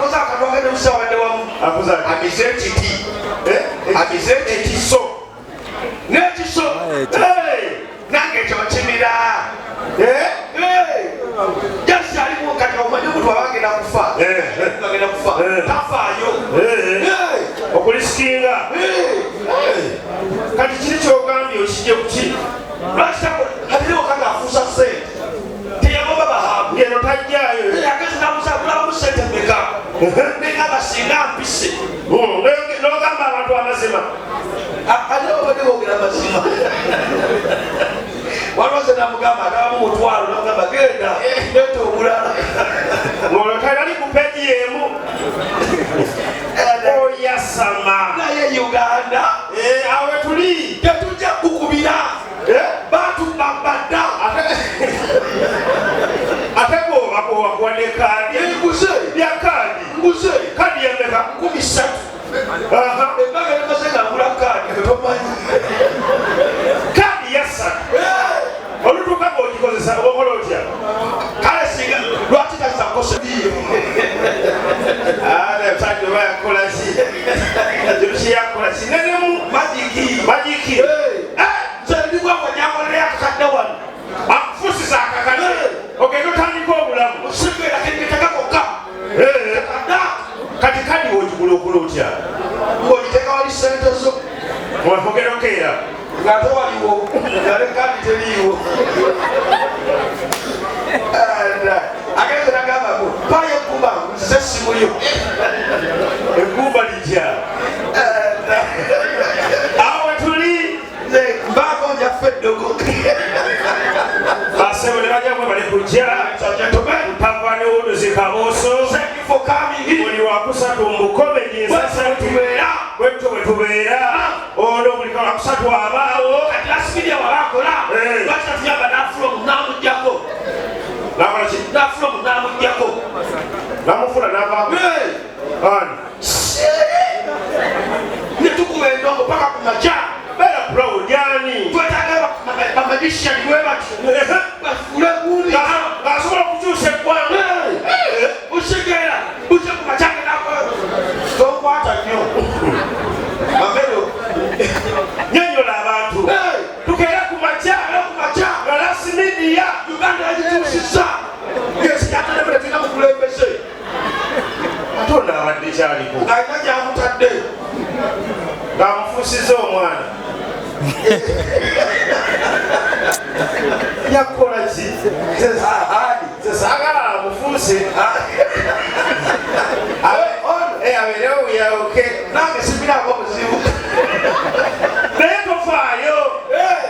akoza akatoka ne usawa de wamu akoza amiseti amiseti so neti so nange chochimira just alimu kati omanye mtu wange na kufa ngena kufa tafayo okulisikinga kati kiri kyogambye okijje kuki lwaki haliwo kanga afuusa sente teyagomba bahabu yeno tajjayo yagezi namusagulamu sente meka nengamba singa mpise nogamba abantu amazima aliobadebogera amazima walwaze namugamba agabamu mutwalo namugamba genda leta omulala olotali kupeji emu oyasama naye Uganda awe tuli tetujja kukubira bantu bambadda ate bobakuwadde kadi ya kadi yameka 13 embaga emaze ngagula kadi tomanyi kadi yasatu olutuuka ng'ogikozesa okola otya kale singa lwaki takisakose musajja oba yakola ki kiruki yakola ki nenemu magiki sebigwako nyakolera yakakadde wano akufusiza akakadde ogenda otandika obulamu osigera kengeteka kokka kati kadi wogigula okola otya ng'ogiteeka wali sente zo ogenda okeera ngate waliwo ngale kadi teriiwo ageze nagamba payo ekuba nzize simuyo ekuba lijja awe tuli mbaako njaffe eddogo basebo ne bajamwe bali kujja mpava ne wuduzi kabooso buli wakusatu mbukobe jinsasatubeera bwetto bwe tubeera ono buli wakusatu abaawo kati lasimirya wabakola lwakitatuyamba nafulomu namujjako nakolaki nafulomu namujjako namufuna navaako netukuba endongo paka kumaca bera kulawo jani twetaga bamadishani webati bafule gundi ngasobola okukyusa eggwanga usigera uje kumacake nako tokwata nnyo mamero nyonyola abantu tukera kumaca nga lasimidiya Uganda yagikyusisa yesiyatalebeletina mukulembeze atona abadde kyaliko ng'alina gyamutadde ng'amufuusiza omwana yakola ki sesagala amufuuse abeerewo buyawuke nange sibirako buzibu naye tofaayo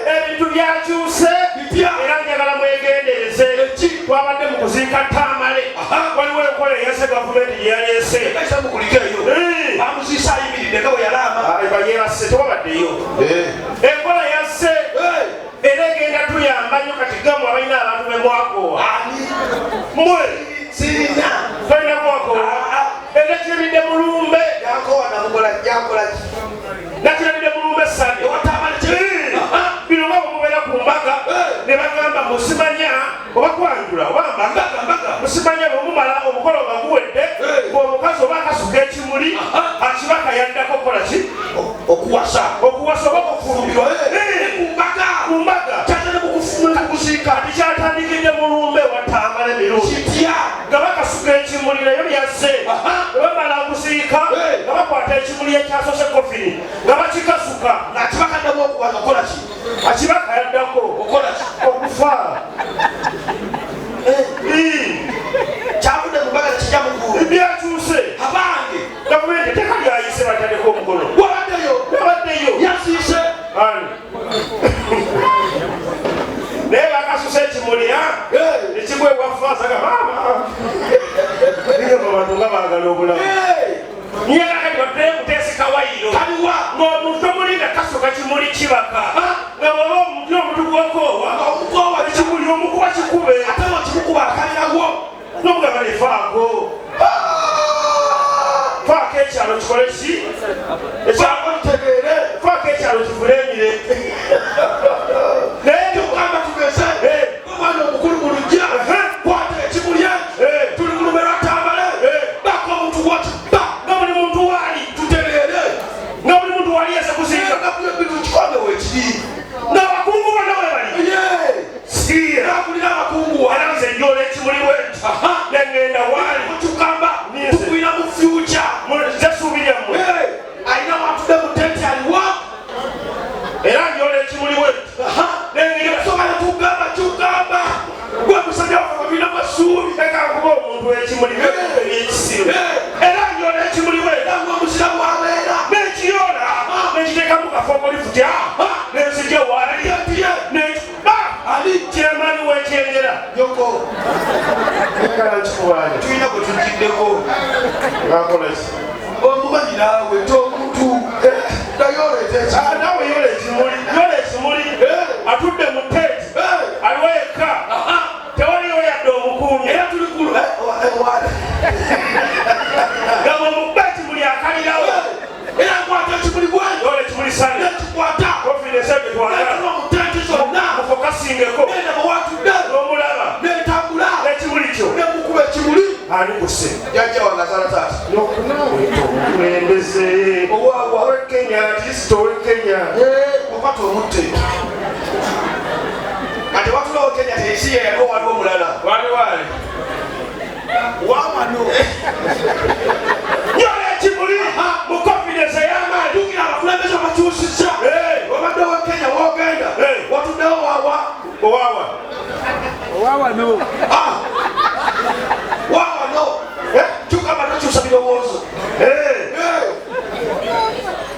ebintu byakyuse era njagala mwegendereze twabadde mu kuziika tamale waliwo enkola eyase gavumenti gyeyaleese bamuziisa ayimiridde nga bwe yalamba bayebase tewabaddeyo enkola yasse era egenda tuyamba nnyo kati gamu abalina abantu bemwakowa mwe sirina tolina mwakowa era kirabidde mulumbe nakirabidde mulumbe sande bino nga bwemubeera ku mbaga ne bagamba musimanya oba kwanjula oba mbaga musimanya bwemumala omukolo nga guwedde ng'omukazi oba akasuka ekimuli akibaka yaddako kola ki okuwasa oba okufulumbirwa ku mbaga kyatane mukusiika tikyatandikidde mulumbe watamala emirundi nga bakasuka ekimuli nayo lyasse bamala okusiika nga bakwata ekimuli ekyasose kofini nga bakikasuka ng'akibakaddamu okubaga kola ki akibaka yaddako okola ki okufa kyavudde mubaga tekijja mukulu byakyuse abange gavumenti teka lyayise batandika omukono wabaddeyo yasiise naye bakasusa ekimuli ekigwebwafasaga abantu nga bagala obulamu niyagakati baddeyo kuteeseka wayiro ng'omuntu omulinda kasuka kimuli kibaka nga bwaba omuntu omuntu gwokoowa ekimuli omukuba kikube ate okikukuba akaliragwo nomugamba nefaako faako ekyalo kikole ki ekyalo kitegeere faako ekyalo kivulengire naye tukamba tugeze omwana omukulu mu lujja kwata ekimuli tuli mu lumero atambale baka omuntu kubanya tuyina gwe tujiddeko ngakola ki omumanyi naawe tomuntu nayoleeta nawe yola ekimuli atudde mu teeti aliwo yekka tewaliyo yadde omukuumi era tuli kulu gamba omukba ekimuli akalirawo era nkwata ekimuli gwange yola ekimuli sane nekikwata confidence ege twagala mutenti zonna mufokasingeko enda bwewatudde n'omulaba netambula n'ekimuli kyo nemukuba ekimuli ani guse jajja wange asala taata okulembeze owekenya kristo owekenya okwata omutte kati watulowo kenya teisiye yaliwo waliwo omulala waliwali wamano nyola ekimuli mu confidence ey'amaanyi tugira abakulembeze bakyusisa obadde owekenya wogenda watuddewo owawa Wawano. wawano kyukama tokyusa birowoozo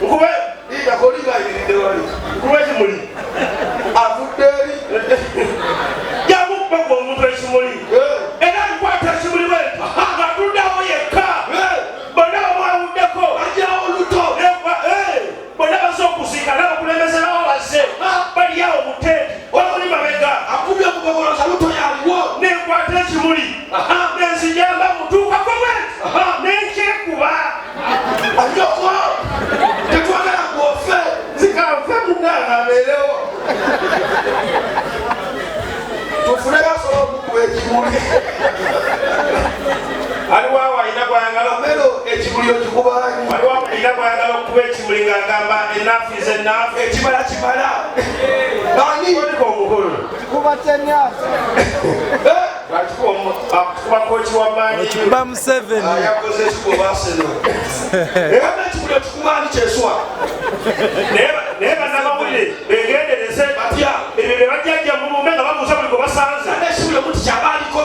nkube idakoligayiridde wali nkube ekimuli avudde eri yamukba gwe omuntu ekimuli era nkwata ekimuli bweti ngaatuddewo yekka bonna bamwawuddeko ajjawo oluto bonna baze okuziika n'abakulembeze nabo bazze baliawo muteeti omuli mabega akubye okugogoloza luto yaliwo nenkwata ekimuli nenzijamba mutuukako bweti nenkyekuba anyoko tetwagala gwofe zikanfe munanga abeerewo tufune yasobola okukuba ekimuli aliwo alina gwayagala omero ekimuli okikubaani waliwo alina gwayagala okuba ekimuli ng'agamba enaafu is enaafu ekimala kimala ani oliko omukulu akuba koki wamaanyi Ba Museveni. yakoze ekikuba Arsenal egamba ekimuli okikubaani kyeswa naye bannamawulire begendereze batya ebyo bye bajjajja mulumbe nga babuuza buli gwe basanze ate ekimuli omuntu kyabaaliko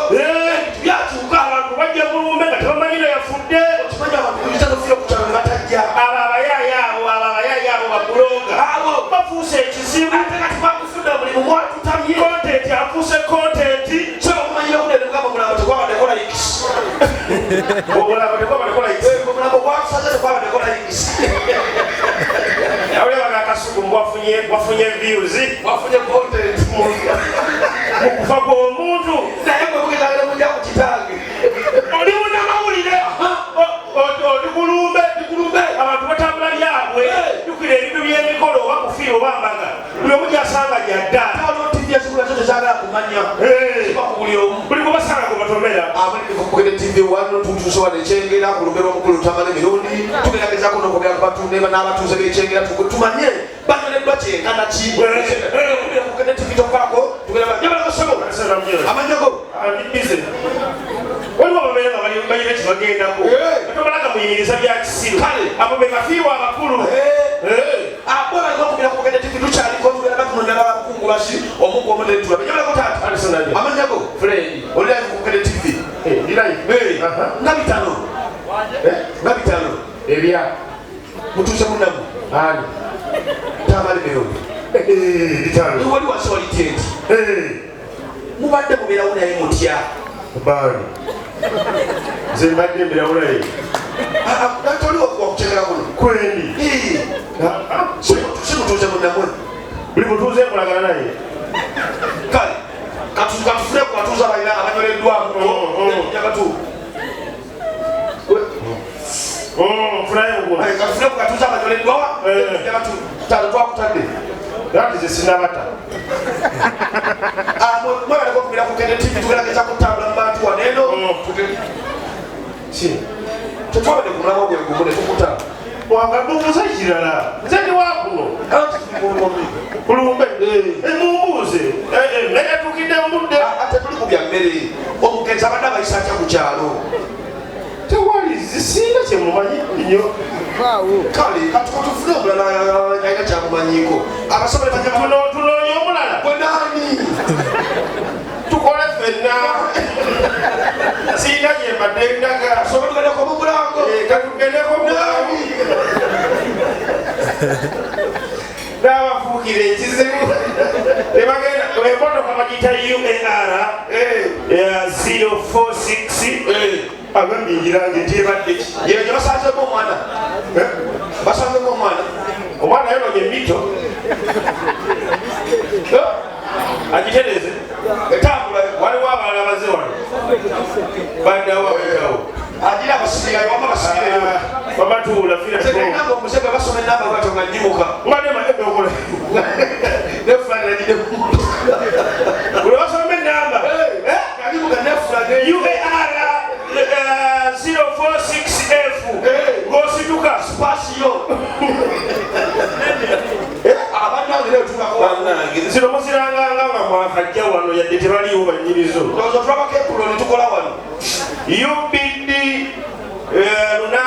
byakyuka abantu bajja mulumbe nga tebamanyire yafudde okimanyi abantu kulitanofira ku kyalo ne batajja abo abayaayi abo babuloga abo bafuuse ekizibu ate kati bakufudde omulimu mwatutamye kontenti afuuse kontenti soba kumanyira kunene mugamba mulamba tekwabadeko layikisi obulabo tekwabalikola omulambo gwatusaze tekwabadeko layikisi awulebaga akasuku mwafunye views wafunye content mukufa kw'omuntu naye gwe mugezagala mujja ku kitange oli munnamawulire oli kulumbe abantu batambula byabwe jukira ebintu by'emikolo oba kufiira oba mbaga buli omu gyasanga gyadda olwotivya ekikula kyo kyesagala kumanya kiba ku buli omu buli kubasanga gwe batomera abulikukugira tv wano tutuuse wano ekyengera ku lumbe lw'omukulu lutamala emirundi tugeragezako n'okwogera ku batunde n'abatuuze b'ekyengera tumanye banyoleddwa kyenkana ki kugenda tv tokaako tugerabanyabalagasabo amanyago waliwo ababeera nga balina ekibagendako batobalaga muyimiriza bya kisiru abo be bafiirwa abakulu abo balikokubira kugenda tv tukyaliko tugeraba tunonyala bakungubasi omuntu omudetula banyabalako taata amanyago olirayo kugenda tv nga bitano ebya mutuuse munamu ani tamale mirundi bitano wali wasi wali tenti mubadde mubeerawo naye mutya baani nze mbadde mbirawo naye toliwo wakukyegera kuno kwendi simutuuze munamwe buli mutuuze enkolagana naye kale katufune ku batuuze abalina abanyoleddwamu nyagatu nfunayo nguno katufune ku batuuze abanyoleddwawa nyagatu tano twakutadde ati ze sinabata mwagaleko okubira ku kende tv tugerageza kutambula mu bantu waneeno tetwabadde ku mulama gwe gumu ne tukutaba wangadubuza kirala nze ndi wakuno kulumbe mumbuuze naye tukidde mudde ate tuli ku bya mmere omugenzi abadde abayisa atya ku kyalo tewali zisinga kyemumanyi nnyo kale katukatufune omulala alina kyamumanyiko abasobole tunoonya omulala bwenaani tukole ffenna siina gyembadde ndaga asobola tugendeko mu mulango katugendeko mwami n'abafuukira ekizibu ebagenda emotoka bagita UAR 046 nningirange tyebadde ki yeyo gye basanzemu omwana basanzemu omwana omwana yononye emito agitereze etambula waliwo abalala baze wano baddawo abadawo agira abasirirayo wama basirireyo babatuula namba omusege basoma enamba bwato nga nyimuka nganemanebyokola nefulaniragide buli basoma enamba alimuka nefulage UAR 046F ng'osituka spasiyo zino muziranganga nga mwakajja wano yadde tebaliiwo banyirizo tulabako epulo netukola wano UBD 8